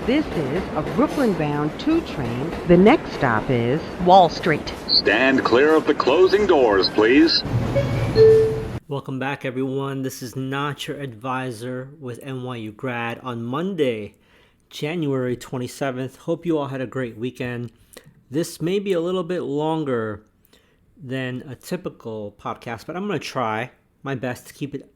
This is a Brooklyn-bound 2 train. The next stop is Wall Street. Stand clear of the closing doors, please. Welcome back, everyone. This is Not Your Advisor with NYU Grad on Monday, January 27th. Hope you all had a great weekend. This may be a little bit longer than a typical podcast, but I'm going to try my best to keep it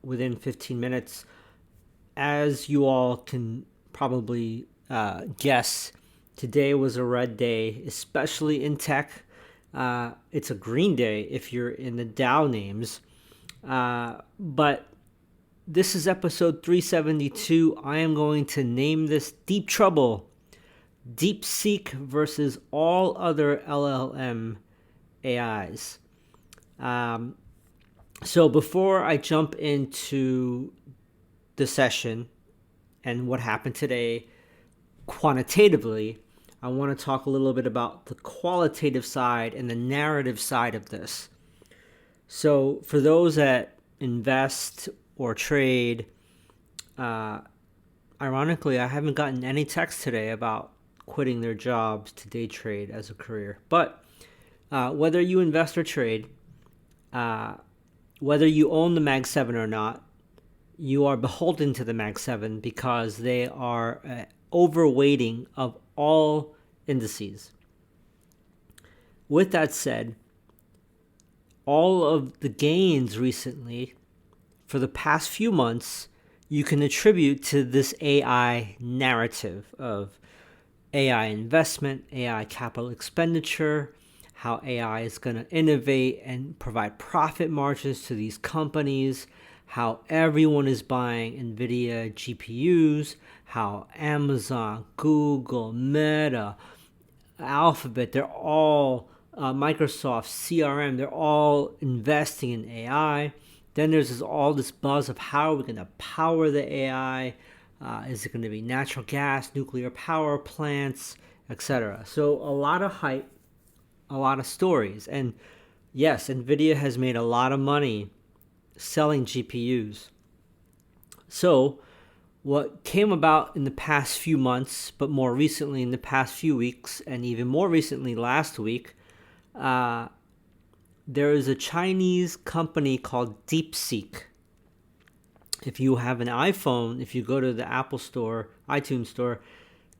within 15 minutes. As you all can probably guess, today was a red day, especially in tech. It's a green day if you're in the Dow names. But this is episode 372. I am going to name this DeepTrouble, DeepSeek versus all other LLM AIs. So before I jump into the session and what happened today quantitatively, I want to talk a little bit about the qualitative side and the narrative side of this. So for those that invest or trade, ironically, I haven't gotten any text today about quitting their jobs to day trade as a career. But whether you invest or trade, whether you own the Mag 7 or not, you are beholden to the Mag 7 because they are overweighting of all indices. With that said, all of the gains recently, for the past few months, you can attribute to this AI narrative of AI investment, AI capital expenditure, how AI is going to innovate and provide profit margins to these companies, how everyone is buying NVIDIA GPUs, how Amazon, Google, Meta, Alphabet, they're all Microsoft, CRM, they're all investing in AI. Then there's all this buzz of how are we going to power the AI? Is it going to be natural gas, nuclear power plants, etc.? So a lot of hype, a lot of stories. And yes, NVIDIA has made a lot of money selling GPUs. So what came about in the past few months, but more recently in the past few weeks, and even more recently last week, there is a Chinese company called DeepSeek. If you have an iPhone, if you go to the Apple Store, iTunes Store,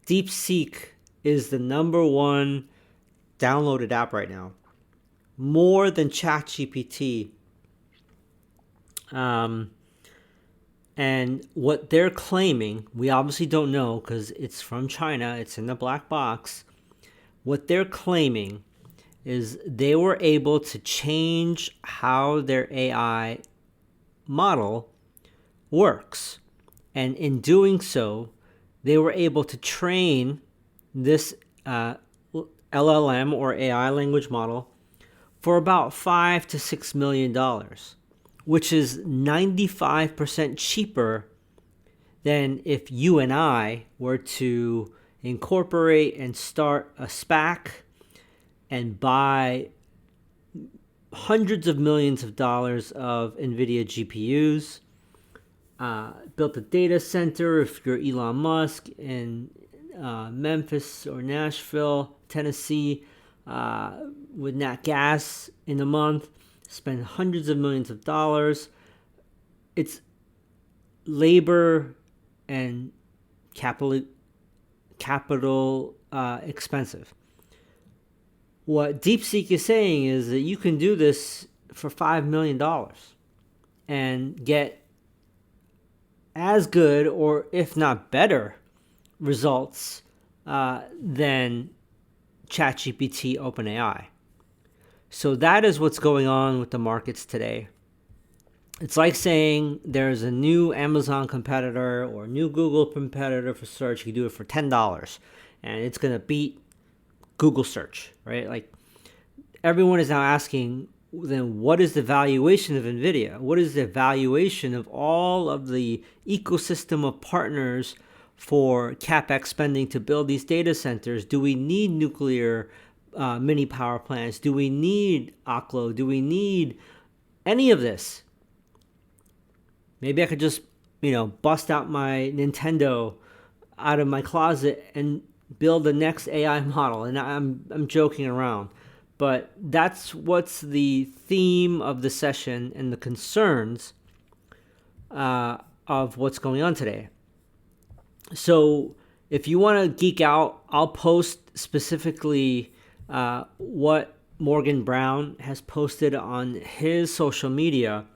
DeepSeek is the number one downloaded app right now. More than ChatGPT. And what they're claiming, we obviously don't know because it's from China, it's in the black box. What they're claiming is they were able to change how their AI model works. And in doing so, they were able to train this LLM or AI language model for about $5 to $6 million, which is 95% cheaper than if you and I were to incorporate and start a SPAC and buy hundreds of millions of dollars of NVIDIA GPUs, built a data center if you're Elon Musk in Memphis or Nashville, Tennessee, with nat gas in a month, spend hundreds of millions of dollars. It's labor and capital expensive. What DeepSeek is saying is that you can do this for $5 million and get as good or if not better results than ChatGPT OpenAI. So that is what's going on with the markets today. It's like saying there's a new Amazon competitor or new Google competitor for search. You can do it for $10 and it's going to beat Google search, right? Like everyone is now asking, then what is the valuation of NVIDIA? What is the valuation of all of the ecosystem of partners for CapEx spending to build these data centers? Do we need nuclear mini power plants? Do we need Oklo? Do we need any of this? Maybe I could just, bust out my Nintendo out of my closet and build the next AI model. And I'm joking around, but that's what's the theme of the session and the concerns of what's going on today. So if you want to geek out, I'll post specifically what Morgan Brown has posted on his social media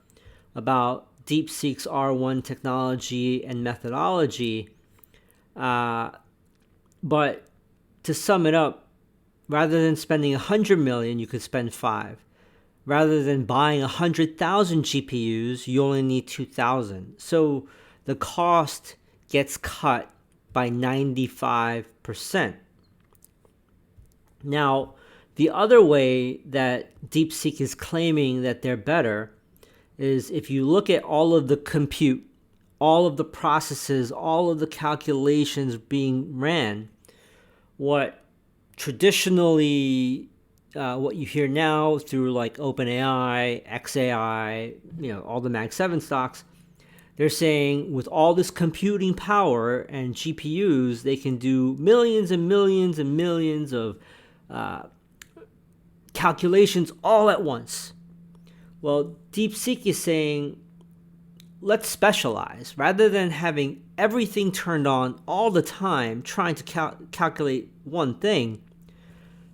about DeepSeek's R1 technology and methodology. But to sum it up, rather than spending 100 million, you could spend 5. Rather than buying 100,000 GPUs, you only need 2,000. So the cost gets cut by 95%. Now, the other way that DeepSeek is claiming that they're better is if you look at all of the compute, all of the processes, all of the calculations being ran, what traditionally, what you hear now through like OpenAI, XAI, all the Mag 7 stocks, they're saying with all this computing power and GPUs, they can do millions and millions and millions of calculations all at once. Well, DeepSeek is saying, let's specialize. Rather than having everything turned on all the time, trying to calculate one thing,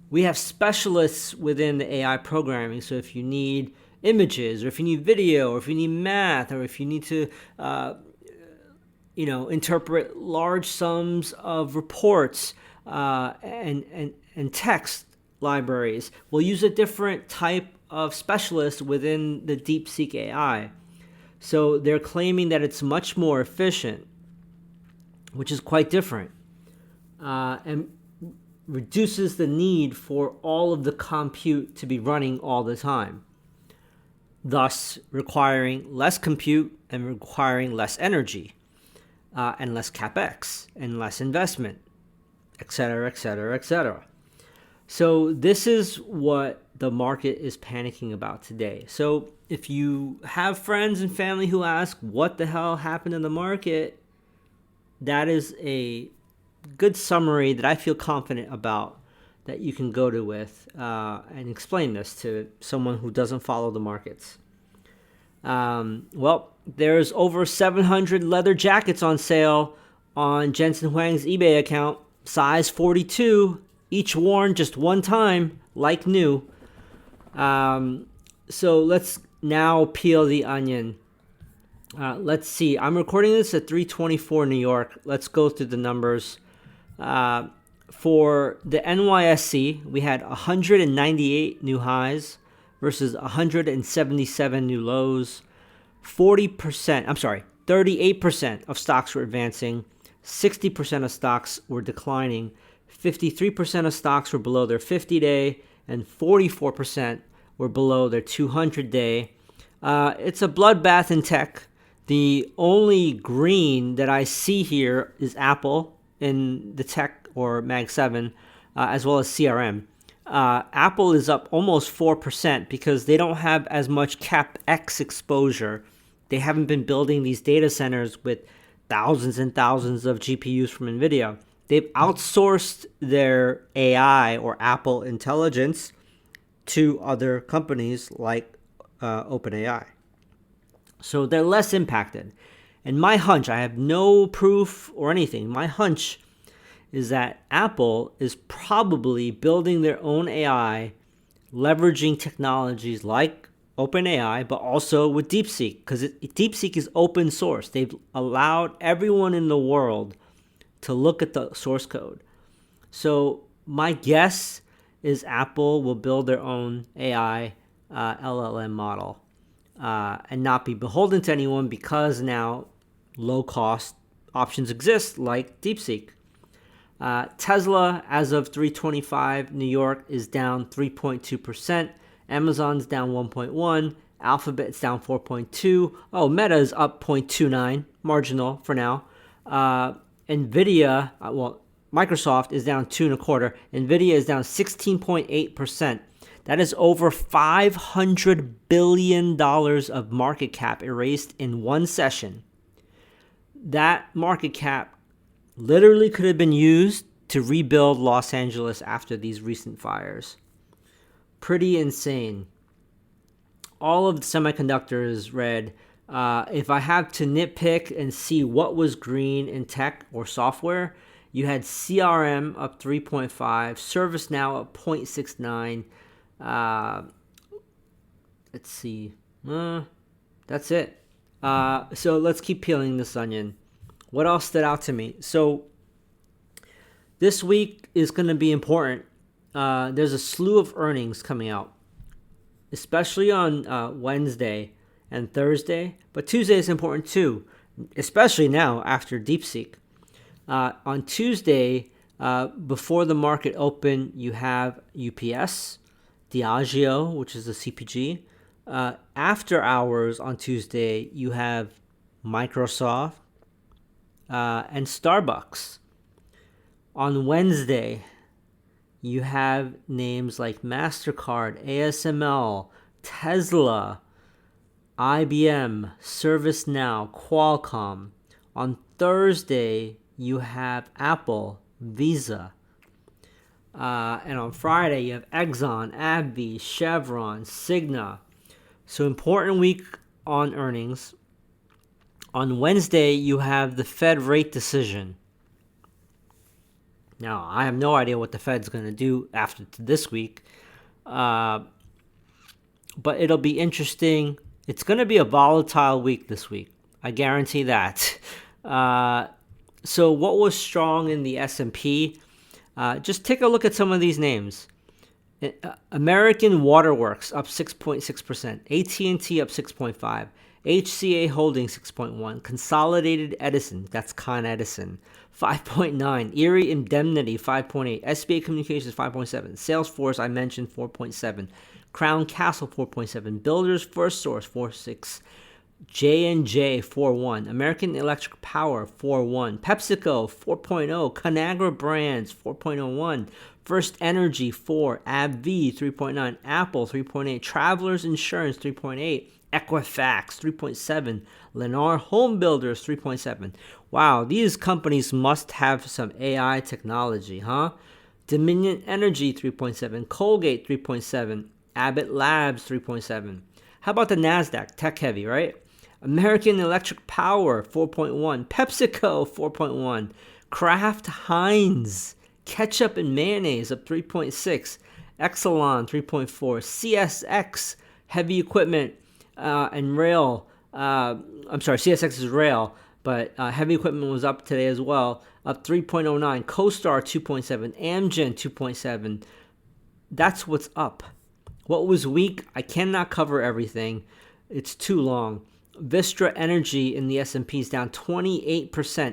we have specialists within the AI programming. So if you need images, or if you need video, or if you need math, or if you need to, interpret large sums of reports and text libraries, we'll use a different type of specialist within the DeepSeek AI. So they're claiming that it's much more efficient, which is quite different, and reduces the need for all of the compute to be running all the time, thus requiring less compute and requiring less energy, and less capex and less investment, etc., etc., etc. So this is what the market is panicking about today. So if you have friends and family who ask what the hell happened in the market, that is a good summary that I feel confident about that you can go to with and explain this to someone who doesn't follow the markets. Well, there's over 700 leather jackets on sale on Jensen Huang's eBay account, size 42, each worn just one time, like new. So let's now peel the onion. Let's see. I'm recording this at 3:24 New York. Let's go through the numbers. For the NYSE, we had 198 new highs versus 177 new lows. 38% of stocks were advancing. 60% of stocks were declining. 53% of stocks were below their 50-day, and 44% were below their 200-day. It's a bloodbath in tech. The only green that I see here is Apple in the tech or Mag 7, as well as CRM. Apple is up almost 4% because they don't have as much CapEx exposure. They haven't been building these data centers with thousands and thousands of GPUs from NVIDIA. They've outsourced their AI or Apple Intelligence to other companies like OpenAI. So they're less impacted. And my hunch, I have no proof or anything, my hunch is that Apple is probably building their own AI, leveraging technologies like OpenAI, but also with DeepSeek, because DeepSeek is open source. They've allowed everyone in the world to look at the source code. So my guess is Apple will build their own AI LLM model and not be beholden to anyone, because now low-cost options exist like DeepSeek. Tesla, as of 3:25 New York, is down 3.2%. Amazon's down 1.1%. Alphabet's down 4.2%. Oh, Meta is up 0.29%, marginal for now. NVIDIA, Microsoft is down 2.25%. NVIDIA is down 16.8%. That is over $500 billion of market cap erased in one session. That market cap literally could have been used to rebuild Los Angeles after these recent fires. Pretty insane. All of the semiconductors read, if I have to nitpick and see what was green in tech or software, you had CRM up 3.5, ServiceNow up 0.69. Let's see. That's it. So let's keep peeling this onion. What else stood out to me? So this week is going to be important. There's a slew of earnings coming out, especially on Wednesday and Thursday. But Tuesday is important too, especially now after DeepSeek. On Tuesday, before the market open, you have UPS, Diageo, which is a CPG. After hours on Tuesday, you have Microsoft and Starbucks. On Wednesday, you have names like MasterCard, ASML, Tesla, IBM, ServiceNow, Qualcomm. On Thursday, you have Apple, Visa. And on Friday, you have Exxon, AbbVie, Chevron, Cigna. So important week on earnings. On Wednesday, you have the Fed rate decision. Now, I have no idea what the Fed's going to do after this week. But it'll be interesting. It's going to be a volatile week this week. I guarantee that. So what was strong in the S&P? Just take a look at some of these names. American Waterworks up 6.6%. AT&T up 6.5%. HCA Holdings 6.1%. Consolidated Edison, that's Con Edison, 5.9%. Erie Indemnity 5.8%. SBA Communications 5.7%. Salesforce, I mentioned, 4.7%. Crown Castle 4.7%. Builders FirstSource 4.6%. J&J 4.1%. American Electric Power 4.1%. PepsiCo 4.0%. Conagra Brands 4.01%. First Energy 4%. AbbVie 3.9%. Apple 3.8%. Travelers Insurance 3.8%. Equifax 3.7%. Lennar Home Builders 3.7%. Wow, these companies must have some AI technology, huh? Dominion Energy 3.7%. Colgate 3.7%. Abbott Labs 3.7%. How about the NASDAQ? Tech heavy, right? American Electric Power 4.1%. PepsiCo 4.1%. Kraft Heinz Ketchup and Mayonnaise up 3.6%. Exelon 3.4%. CSX Heavy Equipment and Rail. CSX is rail, but heavy equipment was up today as well, up 3.09%. CoStar 2.7%. Amgen 2.7%. That's what's up. What was weak? I cannot cover everything. It's too long. Vistra Energy in the S&P is down 28%.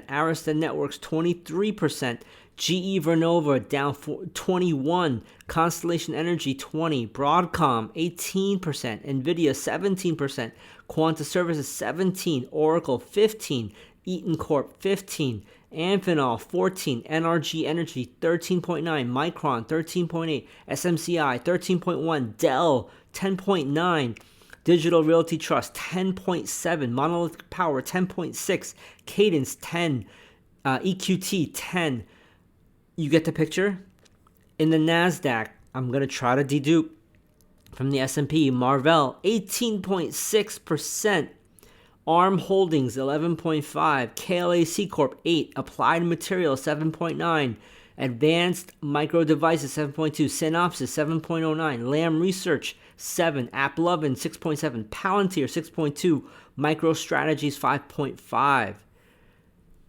Arista Networks 23%. GE Vernova down 21%. Constellation Energy 20%. Broadcom 18%. Nvidia 17%. Quanta Services 17%. Oracle 15%. Eaton Corp 15%. Amphenol 14%. NRG Energy 13.9%. Micron 13.8%. SMCI 13.1%. Dell 10.9%. Digital Realty Trust 10.7%. Monolithic Power 10.6%. Cadence 10%. EQT 10%. You get the picture? In the NASDAQ, I'm going to try to dedupe from the S&P. Marvell 18.6%. ARM Holdings 11.5%. KLAC Corp 8%. Applied Materials 7.9%. Advanced Micro Devices 7.2%. Synopsys 7.09%. Lam Research 7%. AppLovin 6.7%. Palantir 6.2%. MicroStrategies 5.5%.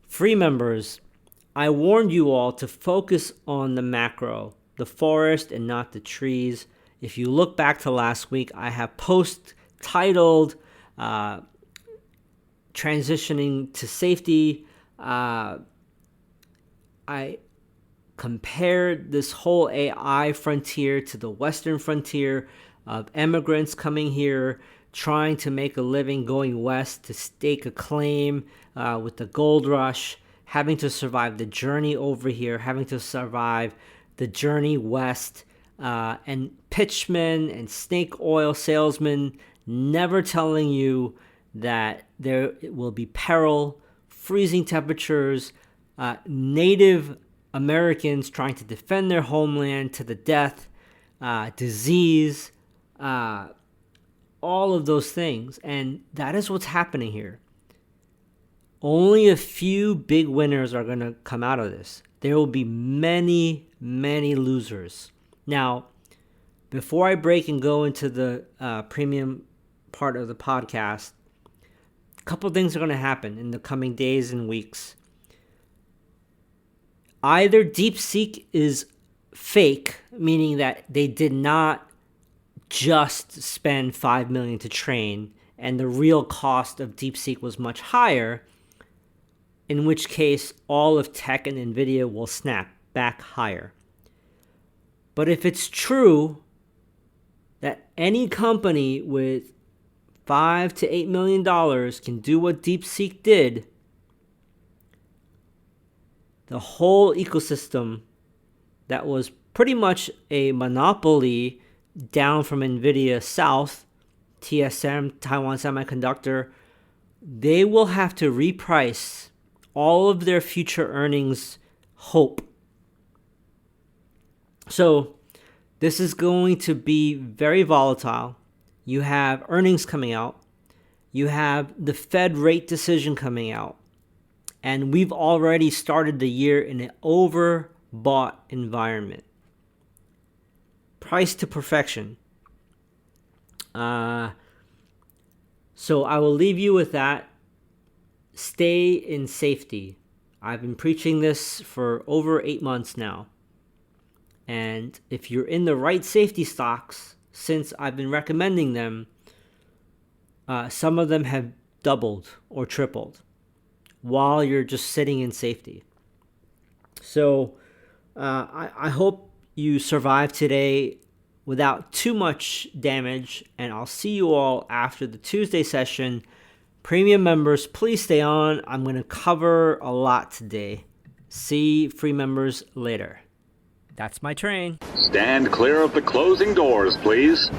Free members, I warned you all to focus on the macro, the forest and not the trees. If you look back to last week, I have post titled Transitioning to Safety. I compared this whole AI frontier to the Western frontier of immigrants coming here, trying to make a living, going west to stake a claim with the gold rush, having to survive the journey over here, having to survive the journey west, and pitchmen and snake oil salesmen never telling you that there will be peril, freezing temperatures, Native Americans trying to defend their homeland to the death, disease, all of those things. And that is what's happening here. Only a few big winners are going to come out of this. There will be many, many losers. Now, before I break and go into the premium part of the podcast, a couple of things are going to happen in the coming days and weeks. Either DeepSeek is fake, meaning that they did not just spend $5 million to train, and the real cost of DeepSeek was much higher, in which case all of tech and NVIDIA will snap back higher. But if it's true that any company with $5 to $8 million can do what DeepSeek did, the whole ecosystem that was pretty much a monopoly down from NVIDIA south, TSM, Taiwan Semiconductor, they will have to reprice all of their future earnings hope. So this is going to be very volatile. You have earnings coming out. You have the Fed rate decision coming out. And we've already started the year in an overbought environment. Price to perfection. So I will leave you with that. Stay in safety. I've been preaching this for over 8 months now. And if you're in the right safety stocks, since I've been recommending them, some of them have doubled or tripled while you're just sitting in safety. So I hope you survive today without too much damage, and I'll see you all after the Tuesday session. Premium members, please stay on. I'm going to cover a lot today. See free members later. That's my train. Stand clear of the closing doors, please.